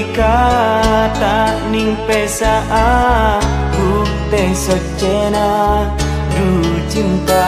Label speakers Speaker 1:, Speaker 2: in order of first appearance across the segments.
Speaker 1: bentika tak ning pesa aku teh socena du cinta.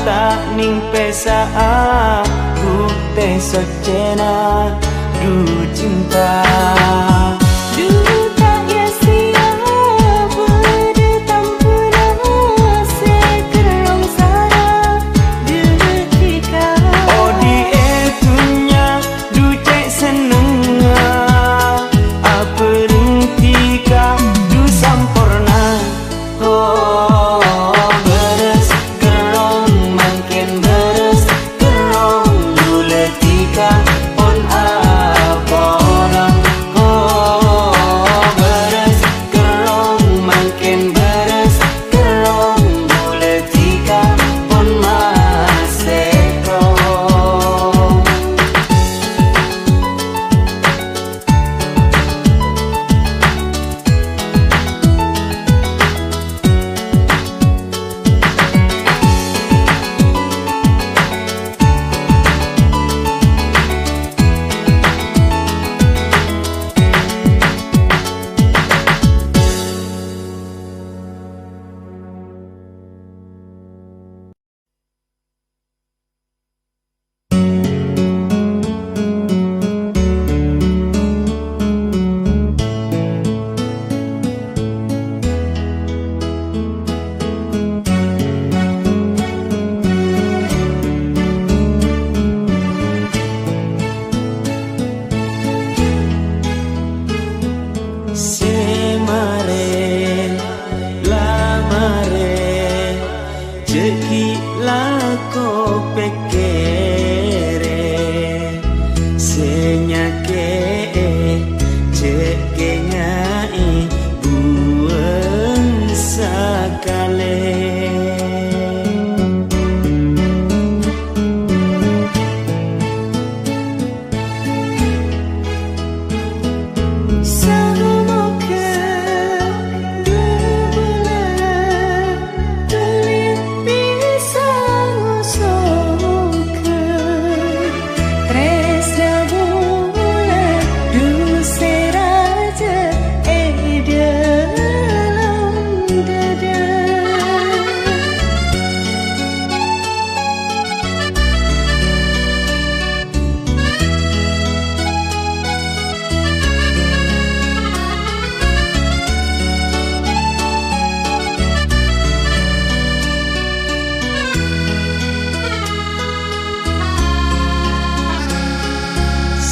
Speaker 1: Tak ning pesa aku teh socena du cinta.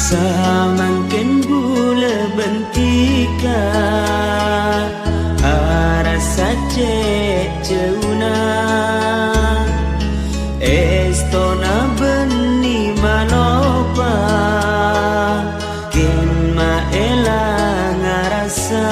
Speaker 1: Samangken bula bentika arasa ceuna estona beni manopa ken maela ngarasa.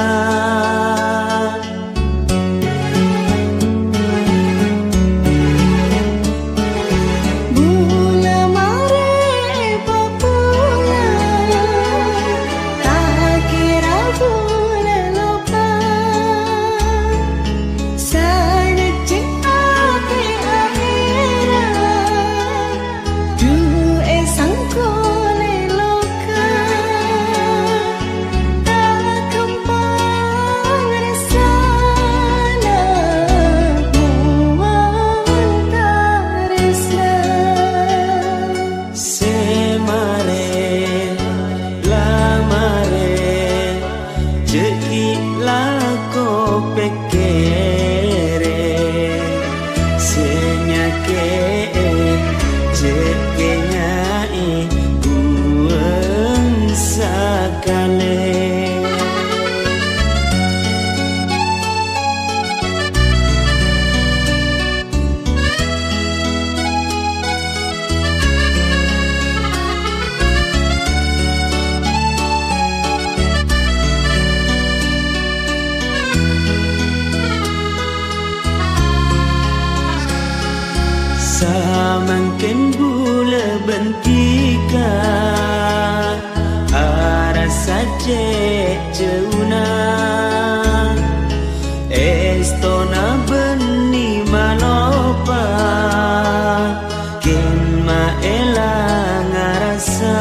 Speaker 1: Samangken bula bentika arasa cek ceuna estona beni malopa ken maela ngarasa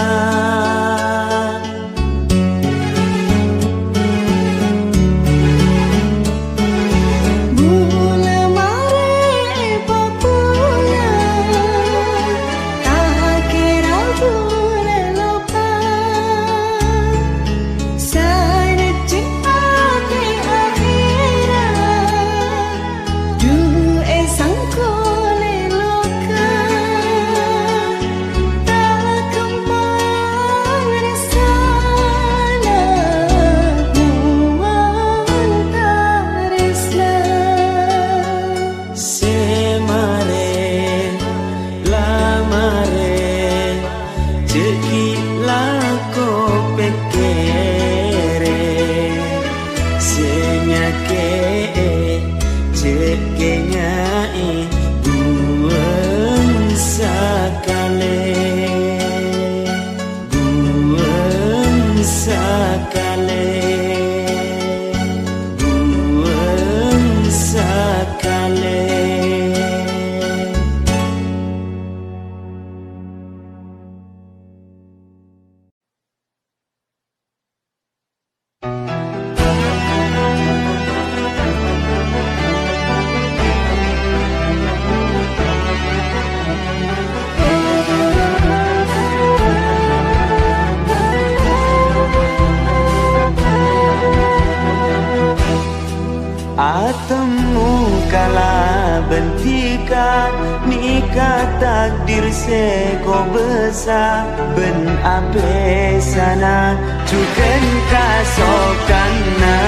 Speaker 1: bentika nikah takdir seko besar ben ape sana cuken kasokana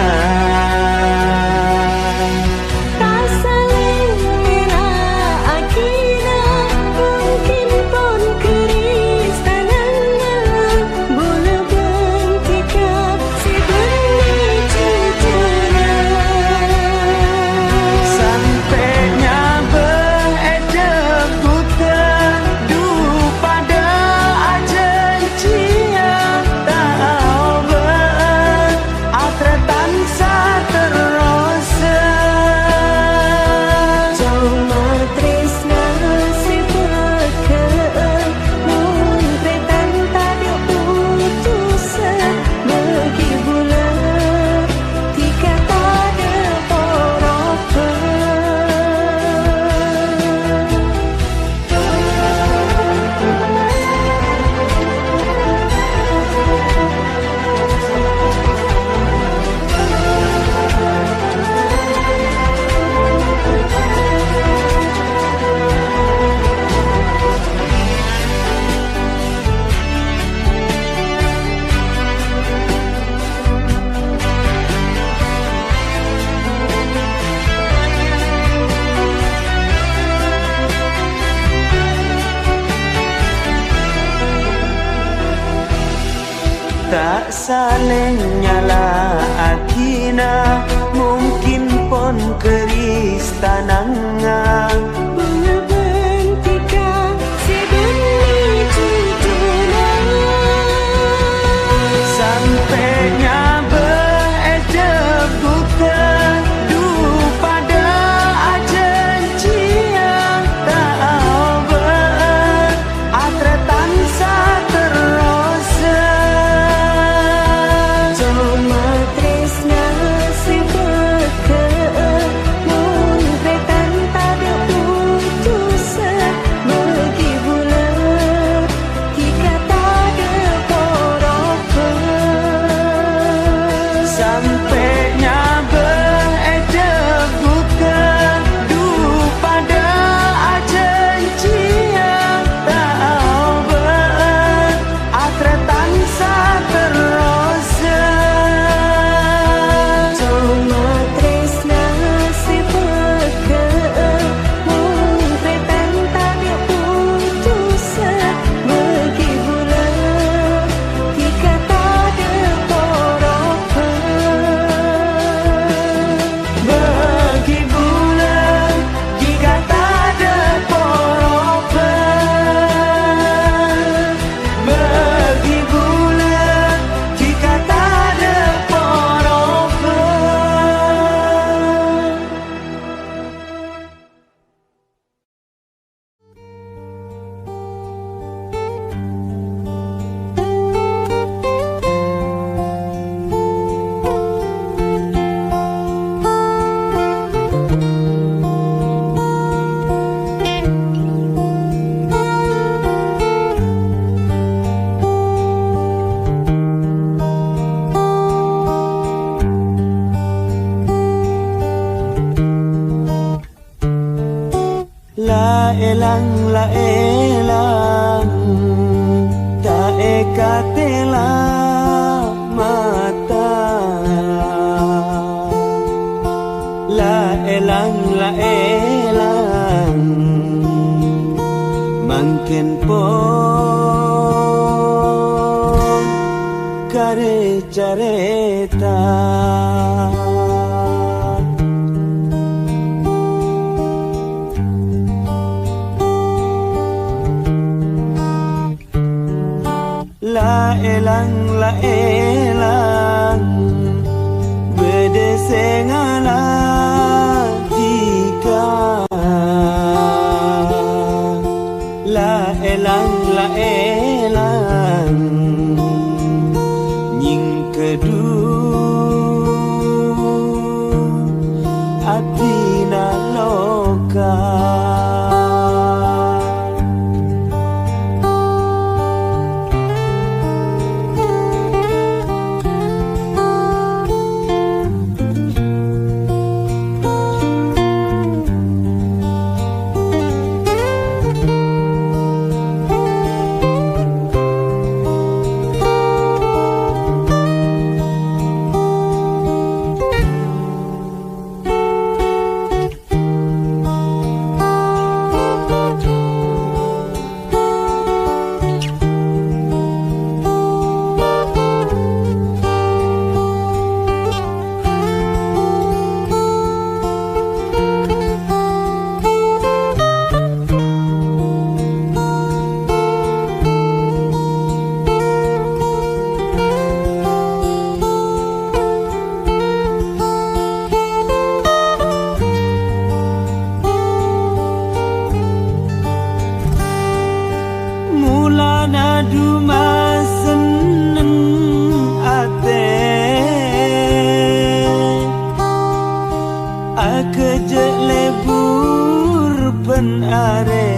Speaker 1: tak saling nyala akina mungkin pon keris tananga
Speaker 2: bentika seduni cutuna
Speaker 1: sampai nyabe buta du pada ajanjian tak ber atretan sa
Speaker 2: tresna si beke mun tretan pada
Speaker 1: elang la elang ta ekatela mata la elang mangken pon kare careta la elang bedesengala tika la elang nying kedu atina loka Duma seneng ate akeje lebur penare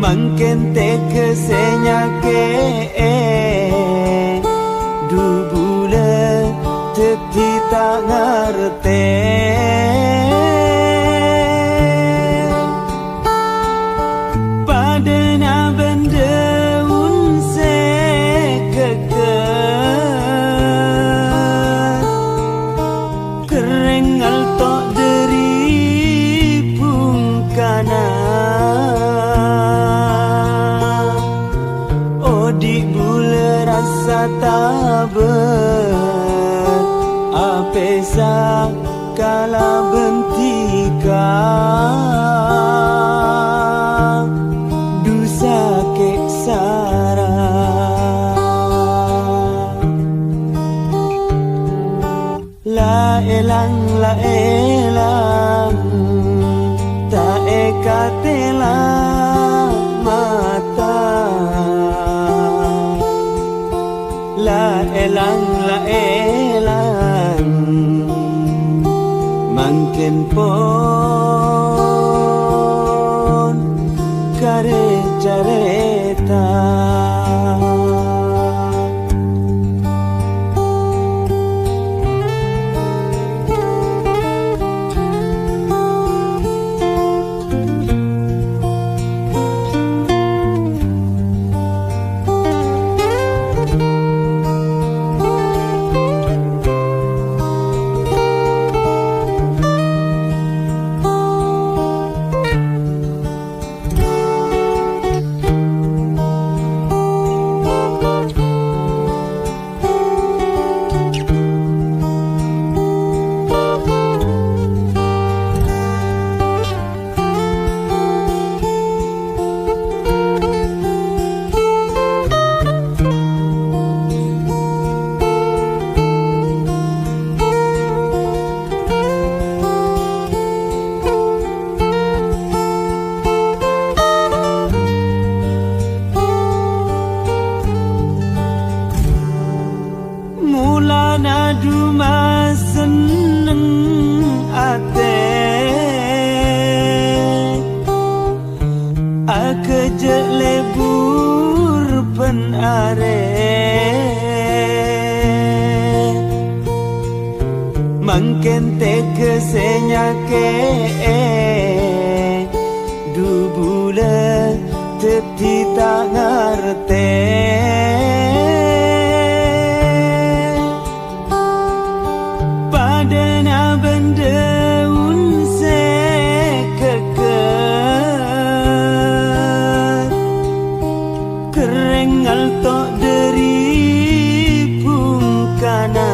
Speaker 1: mangken te kesenya ke dubule teti tak ngerti taber apesa kala bentika dusa ke sara la elang ta ekatela mata la elang mangken pon kare careta Duma seneng ate akeje lebur penare Mangken te kesenyake du bule teti tak ngerti padana benda unse keker kerengal tok dari pungkana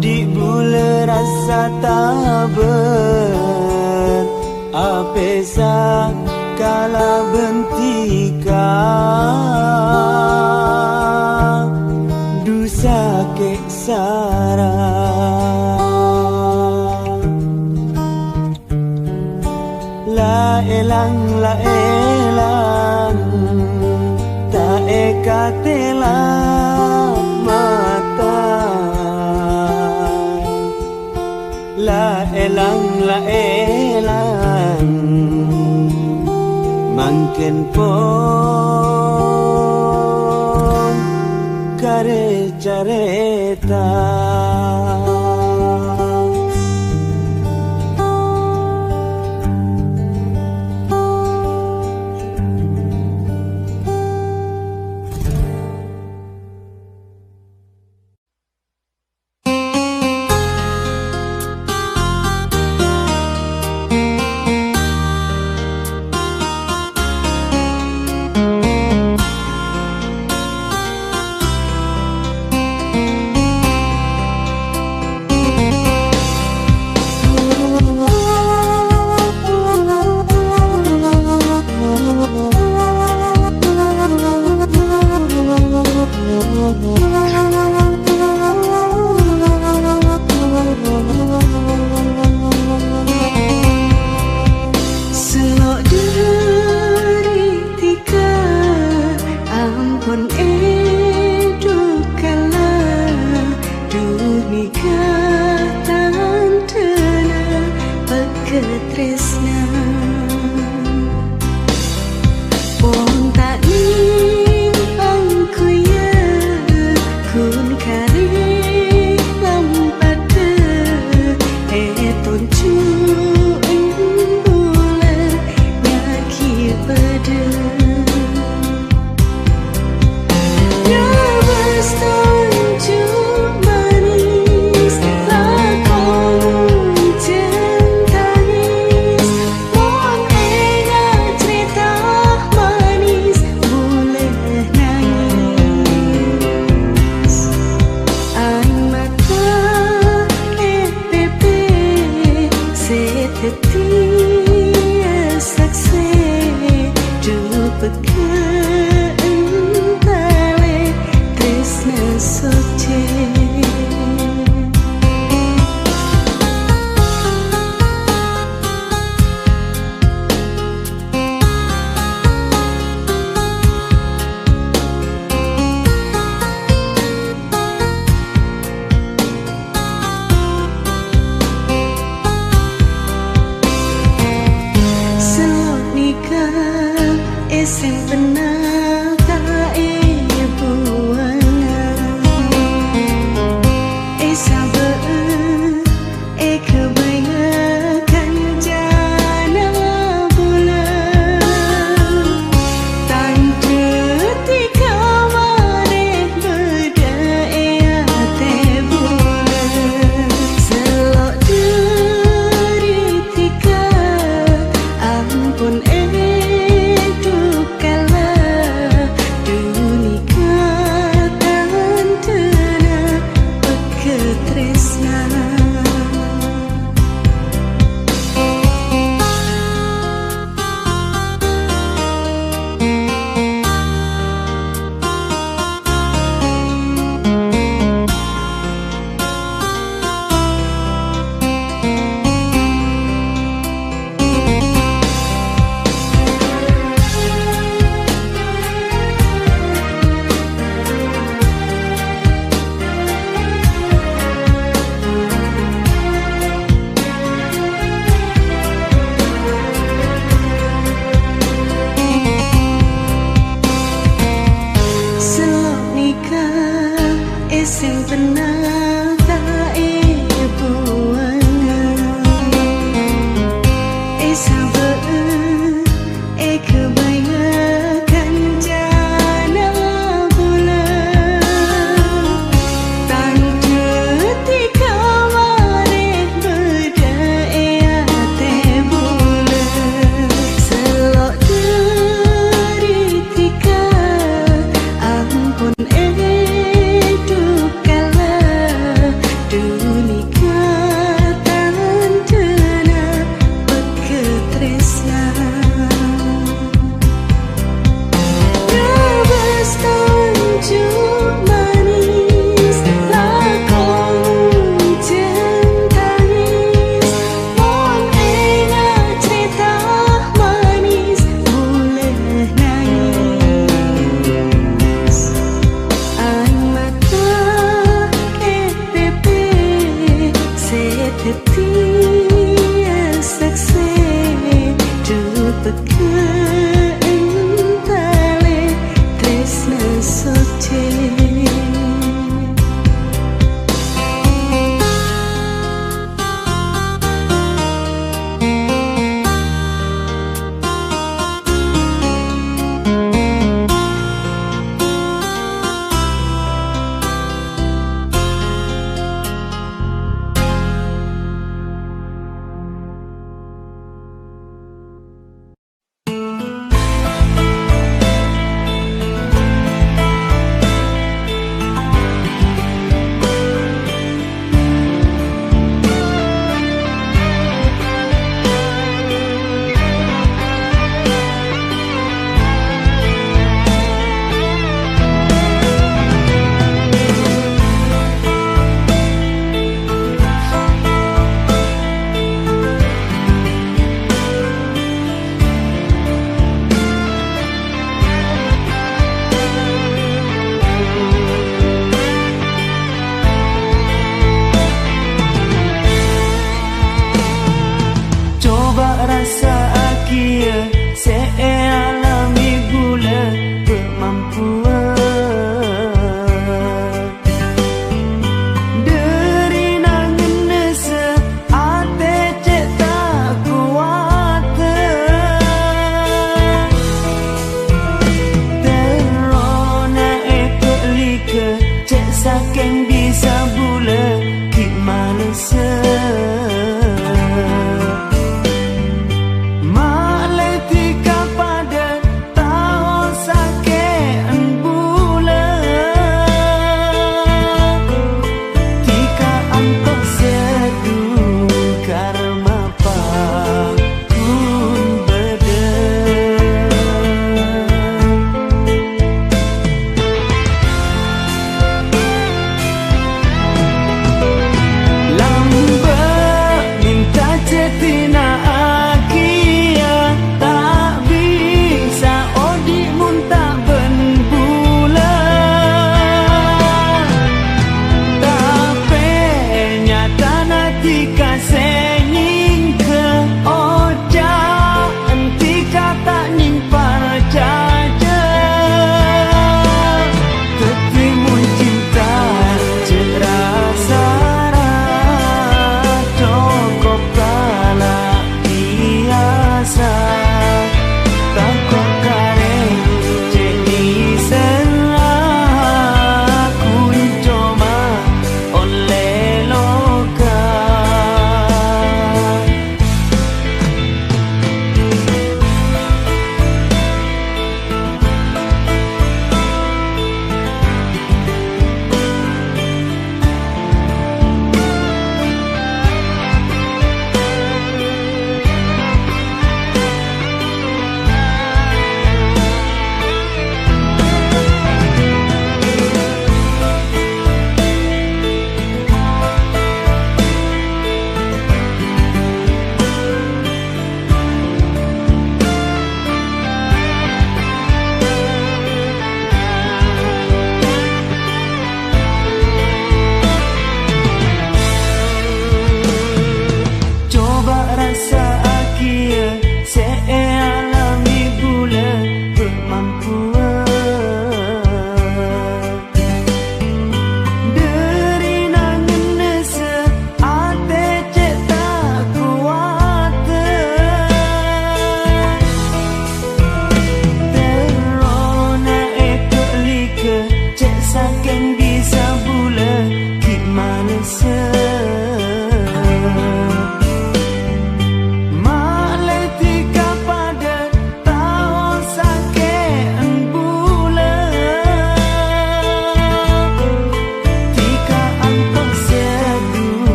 Speaker 1: di bule rasa taber apesa kala bentika dusa ke sara la elang ta ekatela la elang mangken pon kare careta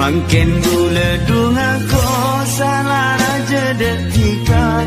Speaker 1: Mungkin dulu dunga ko salah raja detikan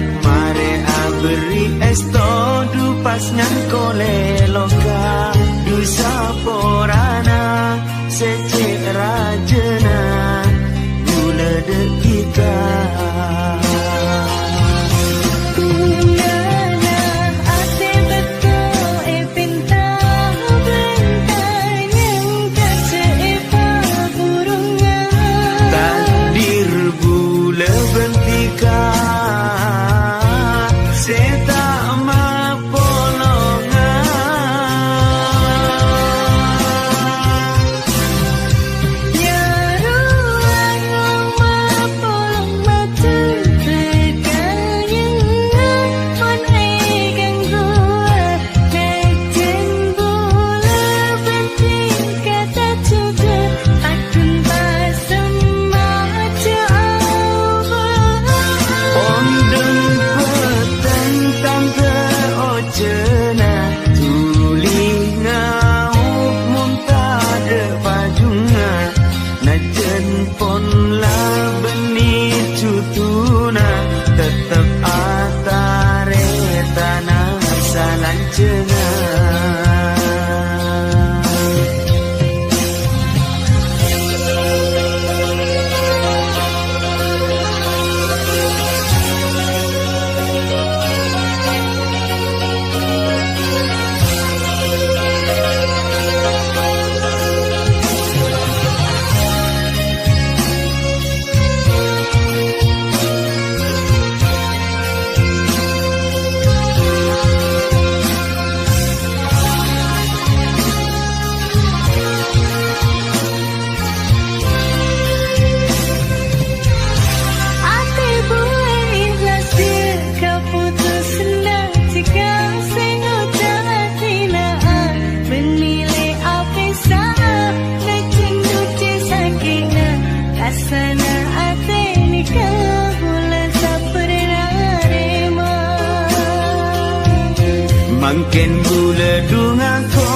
Speaker 1: tetap atare tanah salancengan. Mungkin bula dunga ko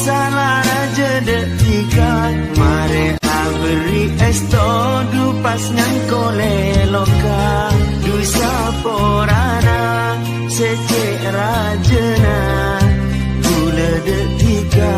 Speaker 1: salah raja detika mare abri esto du pas ngangkole loka du saporana sece rajana bula detika.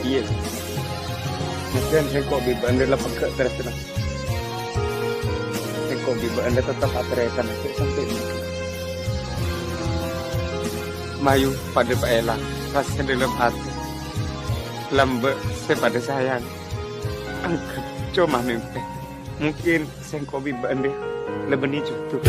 Speaker 3: Iya. Mungkin saya kok biba anda lapang ke terus. Saya kok biba anda tetap atretan sampai ini. Mayu pada Pak Elang, rasa dalam hati. Lambe saya pada sayang. Angkat cuma mimpi. Mungkin saya kok biba anda lebih ni cukup.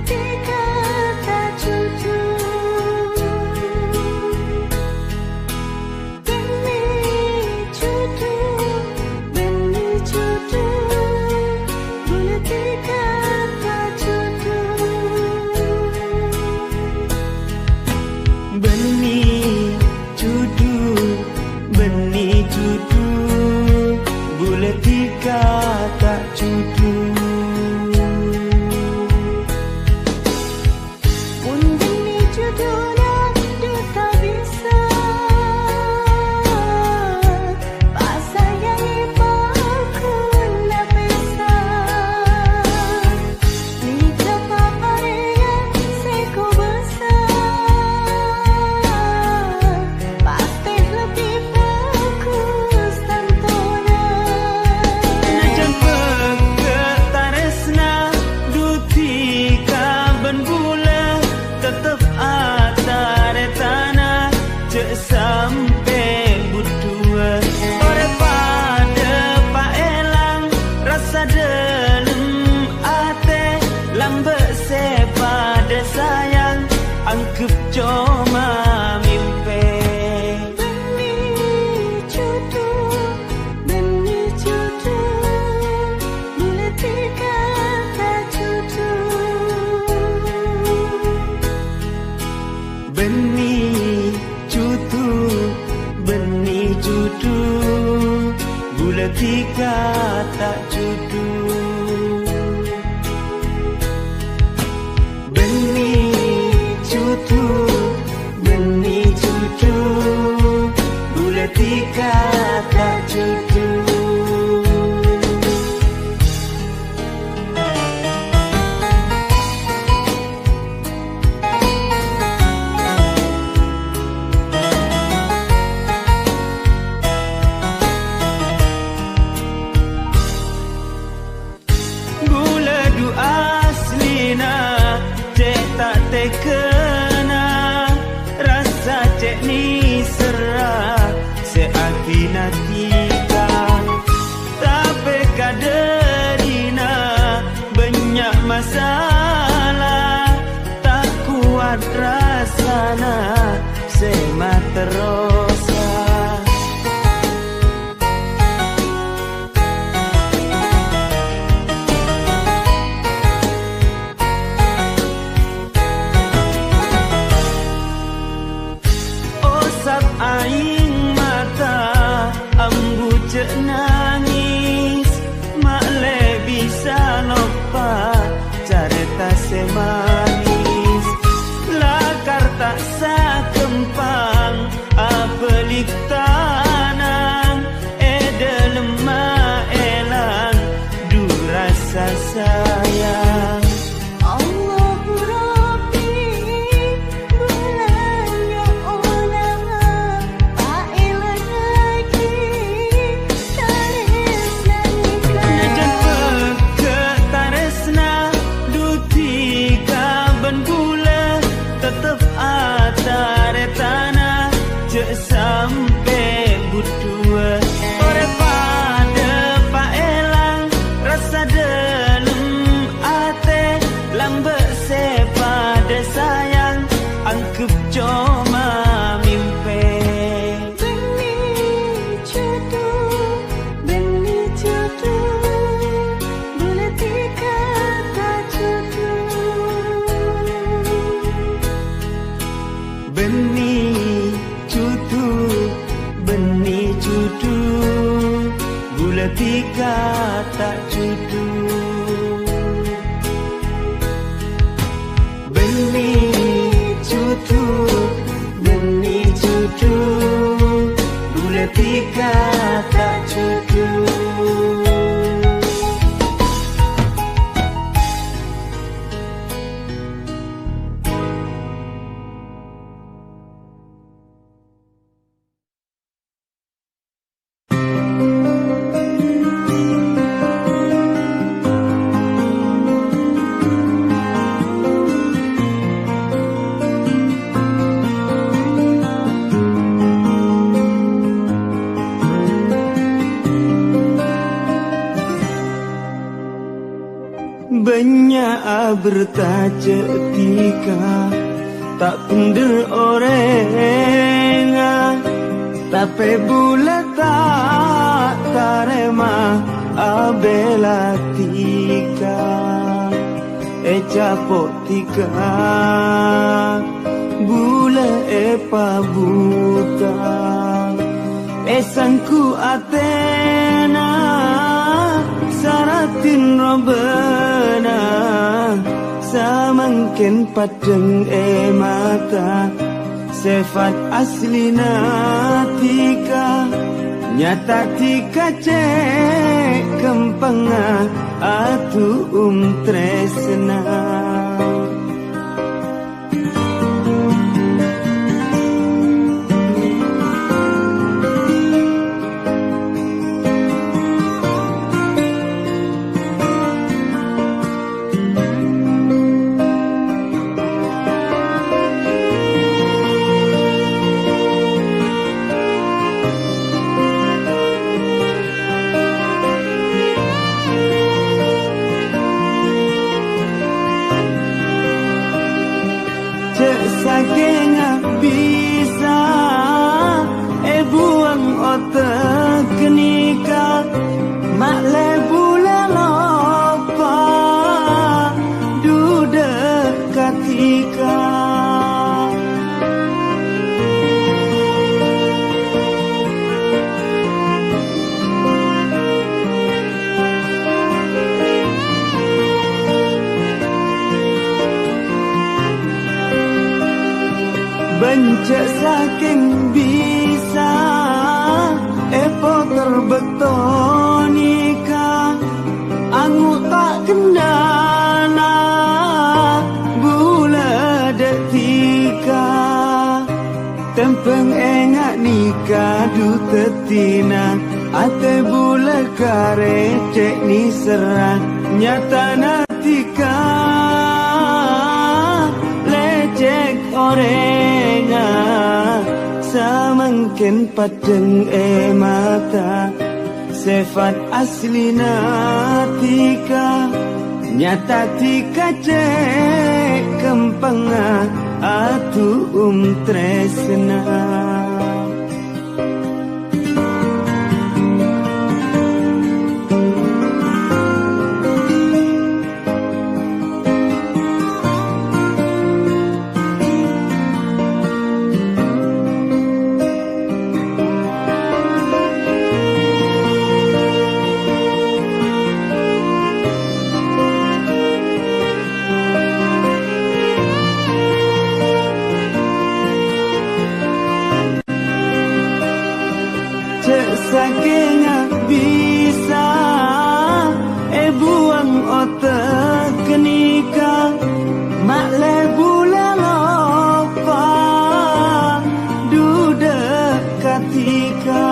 Speaker 2: Take
Speaker 1: cudu Gula tika tak cudu Benih cudu Benih cudu Gula tika tak cudu kena rasa cek ni serah seatina tika tapi kaderina banyak masalah tak kuat rasana sema terosa aing mata ambu cek nangis mak le bisa lupa carita semanis lakar tak sakempang apelik tanang lemah elang du rasa sayang sampai berdua ore pada pak elang rasa dalam ate lambe sepada sayang angkep cuma mimpi benih cudu boleh tika tak cudu benih cudu gula tika tak cudu benih cudu gula tika tak cudu banyak bertaja tika tak pender orenga tapi bulat tak tarema abela tika capok tika bula pabuta sangku atena saratin robena samangkin padeng mata sifat aslina tika nyata tika cek kempenga atu tresna Bencet saking bisa Epo terbekto nikah Angu tak kendana Bula detika Tempeng engak nikah du tetina Ate bula kare cek ni serang Nyata natika Lecek orenga Samangkin padeng mata Sifat asli natika Nyata tika cek kempenga Atu tresna Saking bisa buang otak kenika mak lebula lopa duda katika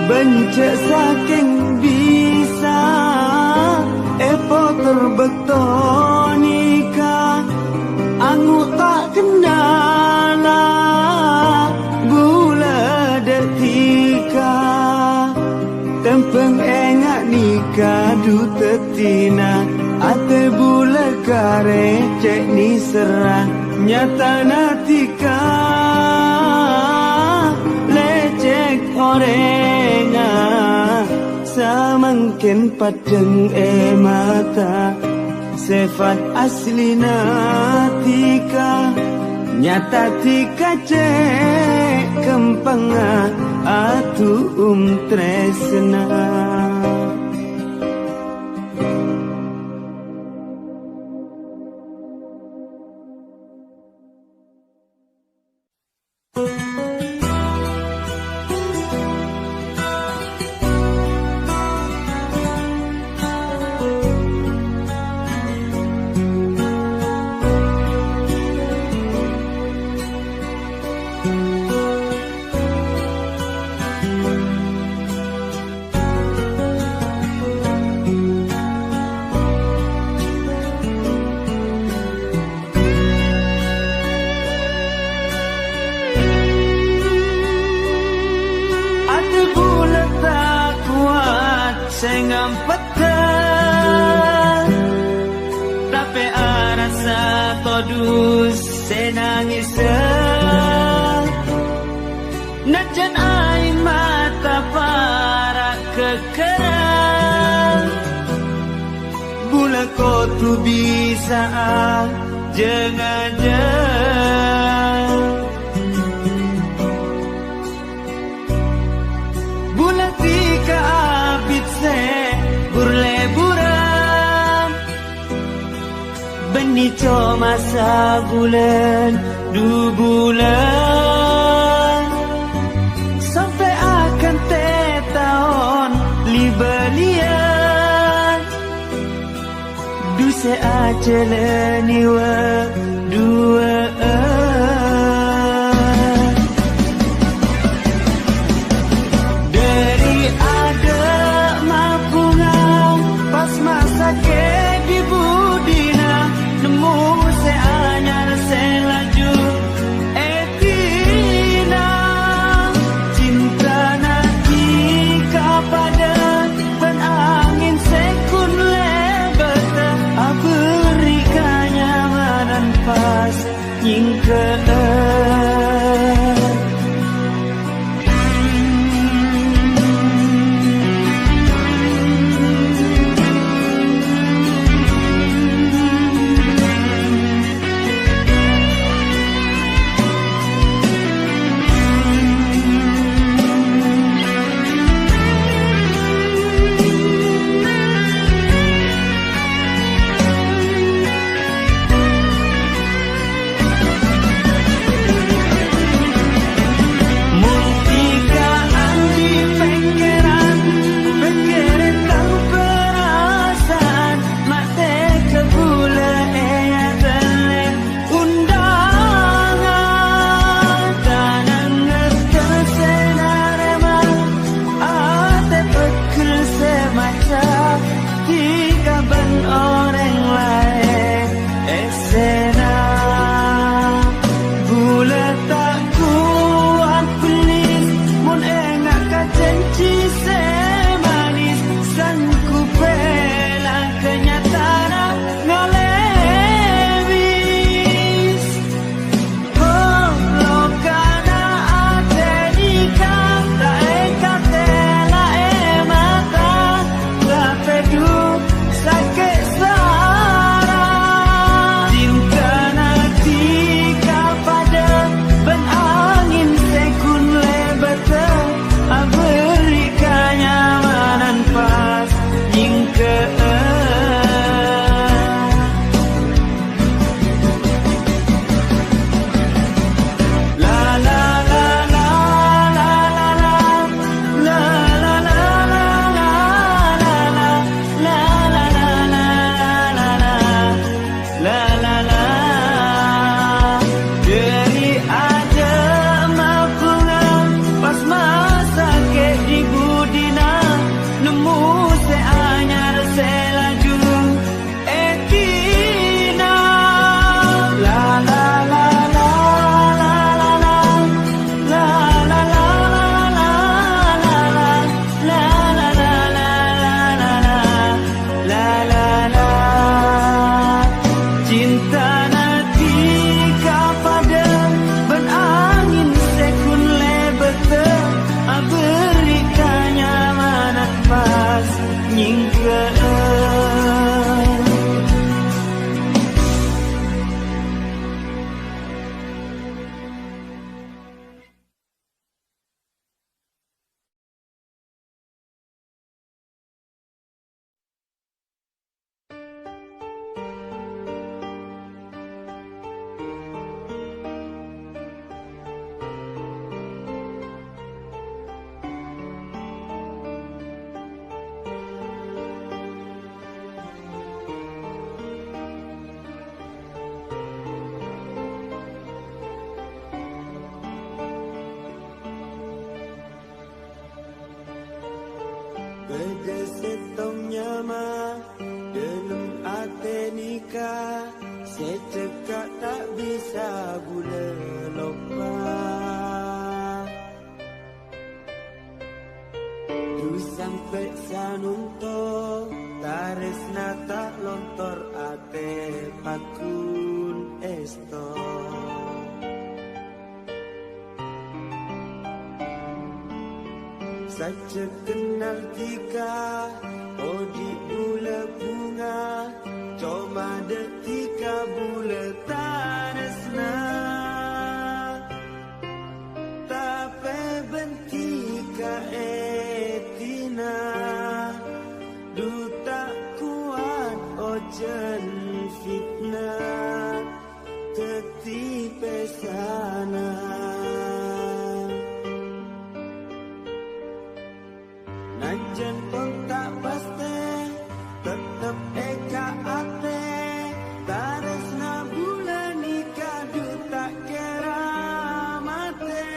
Speaker 1: Bencet saking bisa Epo terbekto nikah Angu tak kendala Gula detika Tempeng engak nikah du tetina Ate bula kare cek ni serang Nyata natika Lecek orenga Samangkin padeng mata Sifat asli natika Nyata tika cek kempenga Atu tresna Sengam petang Tapi arasa todus senangis Najan air mata para kekerang Bula kau tu bisa jangan-jangan Bula tika abit se burle-buran Beni cuma sabulan 2 bulan Sampai akan tahun libelian Duse aja leniwa dua Beda setong nyama dalam ate nikah, secekak tak bisa gula lupa. Tu sampai sanunto, taresna tak lontor ate pakun esto. Saja kenal tika, oh di bula bunga, cuma detika bula taresna. Tapi bentika etina, duta kuat ojen fitnah, ketipe sana. Najan pun tak pasti, tetap eka ate, taresna bulan nikah duta kera mate.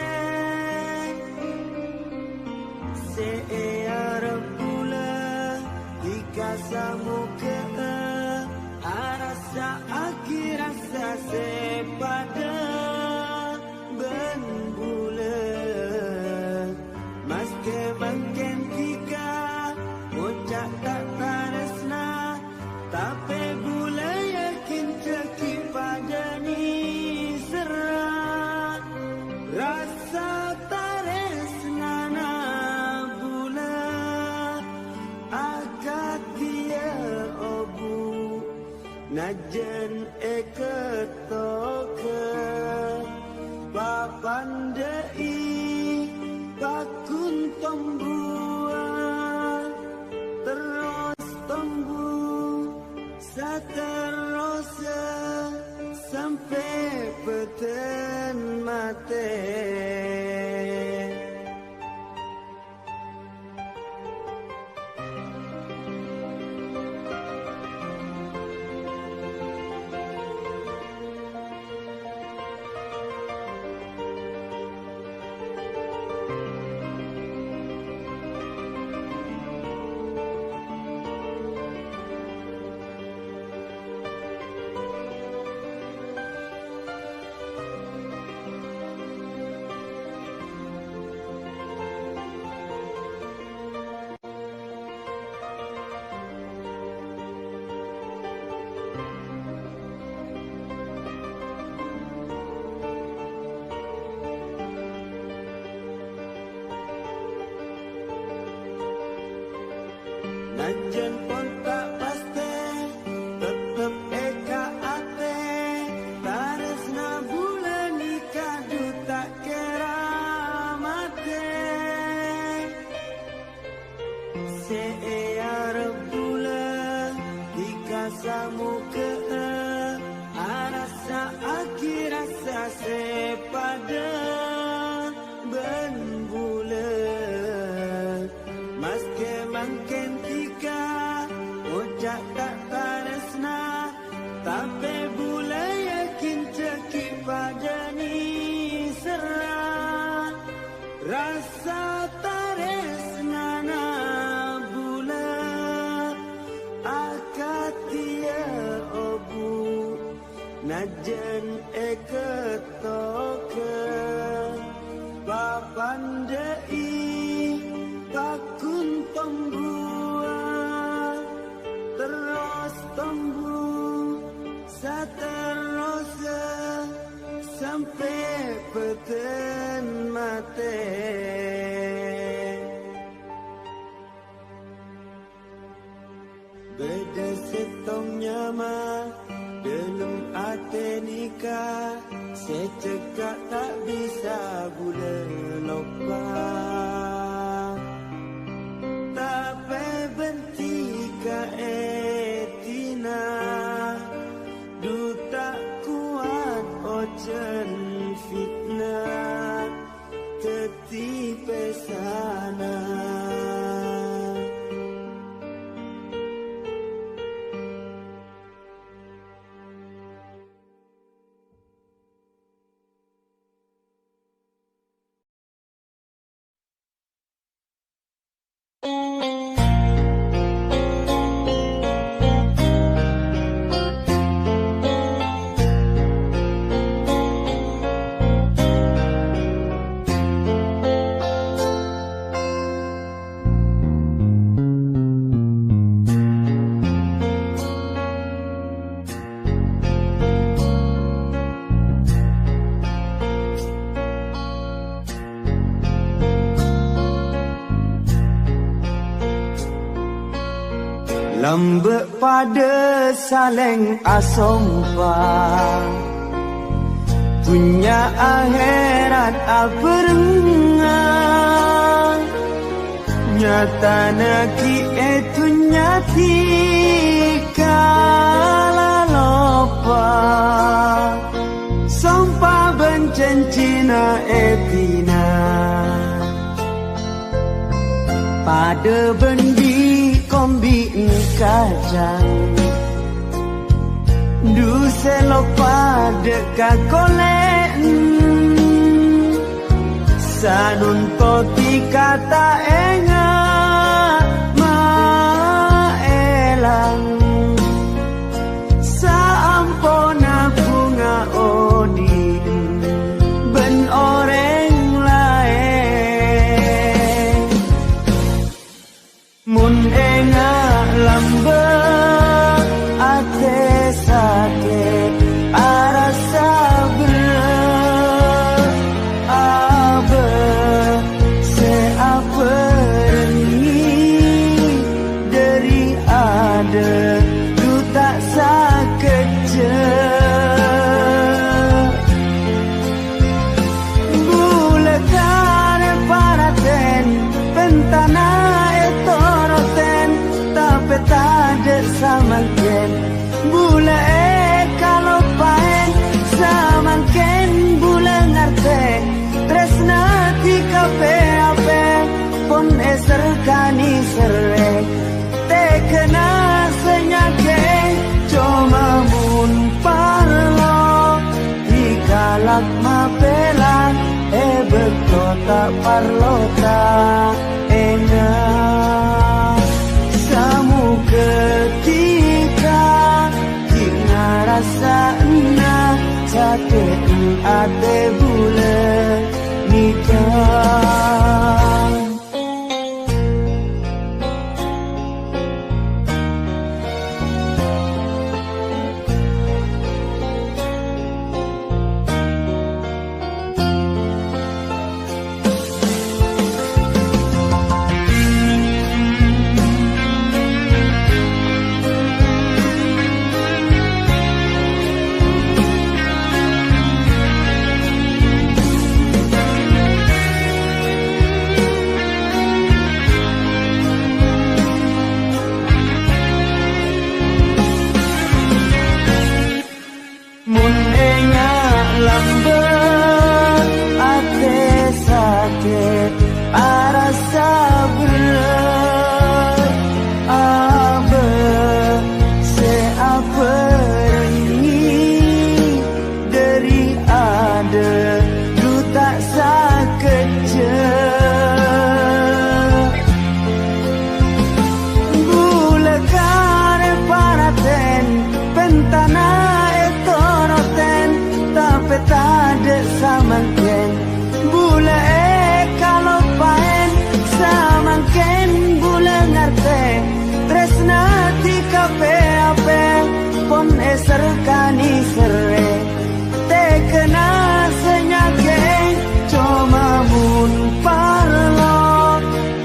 Speaker 1: Searah bulan dikasamu ke arasa akhir rasa sepada ben bulan mas ke bangken tika ucap tak taresna, tapi bula yakin ceki pada ni serah rasa taresna na bula akad dia obu najan eketoke papandai bakun tombuan terus tumbuh seterusnya sampai peten mate. Najan pun tak pasti, tetap eka ate, taresna bulan nikah duta kera mate. Searah bulan dikasamu ke arasa akhir rasa sepada ben bulan mas ke mangken tika ucap tak taresna, tapi bula yakin ceki pada ni serah rasa taresna na bula akad dia obu najan eketoke papandai bakun tombuan terus tumbuh seterusnya sampai peten mate. Beda setong nyama dalam ate nikah, secekak tak bisa gula lupa. Tapi bentika etina, duta kuat ojen fitnah, ketipe sana. lembek pada saleng asompa, punya akhirat aperengah, nyata naki itu nyati kalalopa, sompa bencencina etina, pada bendi kombi kacang, du selopa dekat kolen, sanun toti kata enga maelang, saampona bunga odin ben orang lain, mun enga lambek ate sakit arasa berat abe seapa ini dari ada du tak sakit je bulekan paraten pentana etoroten tapi tak ada samangken bula kalau paen samangken bula ngarte tresna ti kape ape pon eser kani sere te kena senyake cuma mun parlo dikalak mapelan beto tak parlo ta enak samu ketika kita rasa enak sakit ate bulan nikah. Arasa berat abe seapa ini dari ada du tak sakit je bulekan paraten pentana etoroten tapi tak ada samangken bula kalau paen samangken bula ngarte tresna ti kape ape pon eser kani sere te kena senyake cuma mun parlo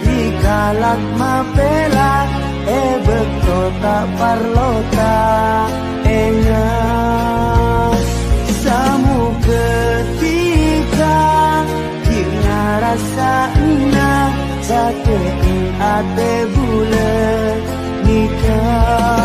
Speaker 1: dikalak mapela beto tak parlo ta enga samu ketika rasa enak sakit ate bulan nikah.